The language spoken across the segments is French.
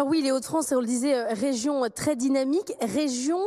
Alors oui, les Hauts-de-France, on le disait, région très dynamique, région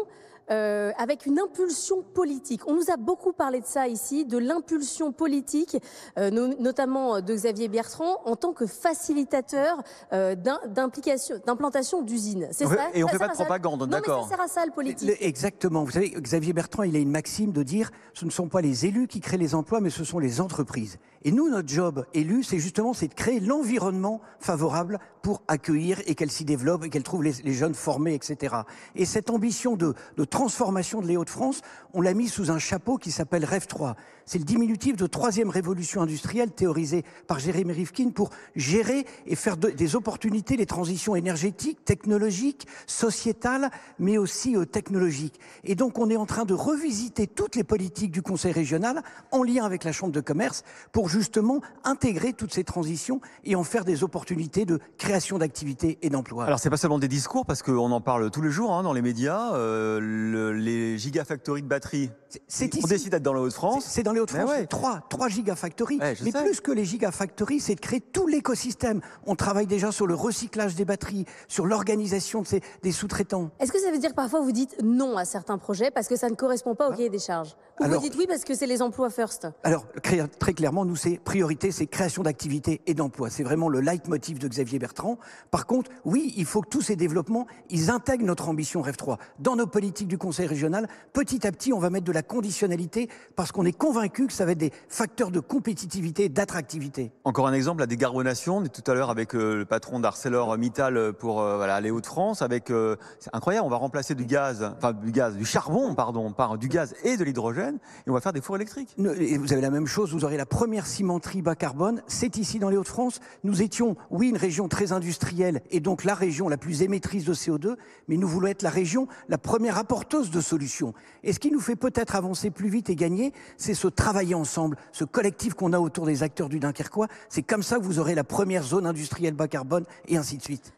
avec une impulsion politique. On nous a beaucoup parlé de ça ici, de l'impulsion politique, notamment de Xavier Bertrand, en tant que facilitateur d'implantation d'usines. C'est ça. Et on ne Ça fait pas sert de à ça. propagande, Non, mais d'accord. ça sert à ça, le politique. Exactement. Vous savez, Xavier Bertrand, il a une maxime de dire ce ne sont pas les élus qui créent les emplois, mais ce sont les entreprises. Et nous, notre job élus, c'est justement de créer l'environnement favorable pour accueillir et qu'elles s'y développent et qu'elles trouvent les jeunes formés, etc. Et cette ambition de transformation de les Hauts-de-France, on l'a mis sous un chapeau qui s'appelle REV 3. C'est le diminutif de troisième révolution industrielle théorisée par Jérémy Rifkin pour gérer et faire des opportunités les transitions énergétiques, technologiques, sociétales, mais aussi technologiques. Et donc on est en train de revisiter toutes les politiques du Conseil régional en lien avec la Chambre de commerce pour justement intégrer toutes ces transitions et en faire des opportunités de création d'activités et d'emplois. Alors, c'est pas seulement des discours, parce qu'on en parle tous les jours dans les médias. Les gigafactories de batteries, on décide d'être dans les Hauts-de-France. C'est dans les Hauts-de-France, ouais. 3 gigafactories. Ouais, mais plus que les gigafactories, c'est de créer tout l'écosystème. On travaille déjà sur le recyclage des batteries, sur l'organisation des sous-traitants. Est-ce que ça veut dire que parfois vous dites non à certains projets parce que ça ne correspond pas au cahier des charges? Ou vous dites oui parce que c'est les emplois first? Alors, très clairement, nous, c'est priorité, c'est création d'activités et d'emplois. C'est vraiment le leitmotiv de Xavier Bertrand. Par contre, oui, il faut que tous ces développements, ils intègrent notre ambition REV 3. Dans nos politiques du Conseil régional, petit à petit, on va mettre de la conditionnalité parce qu'on est convaincu que ça va être des facteurs de compétitivité et d'attractivité. Encore un exemple, la décarbonation. On est tout à l'heure avec le patron d'ArcelorMittal pour les Hauts-de-France. C'est incroyable, on va remplacer du charbon, pardon, par du gaz et de l'hydrogène, et on va faire des fours électriques. Et vous avez la même chose, vous aurez la première cimenterie bas carbone, c'est ici dans les Hauts-de-France. Nous étions, oui, une région très industrielle et donc la région la plus émettrice de CO2, mais nous voulons être la région la première apporteuse de solutions. Et ce qui nous fait peut-être avancer plus vite et gagner, c'est ce travailler ensemble, ce collectif qu'on a autour des acteurs du Dunkerquois. C'est comme ça que vous aurez la première zone industrielle bas carbone et ainsi de suite.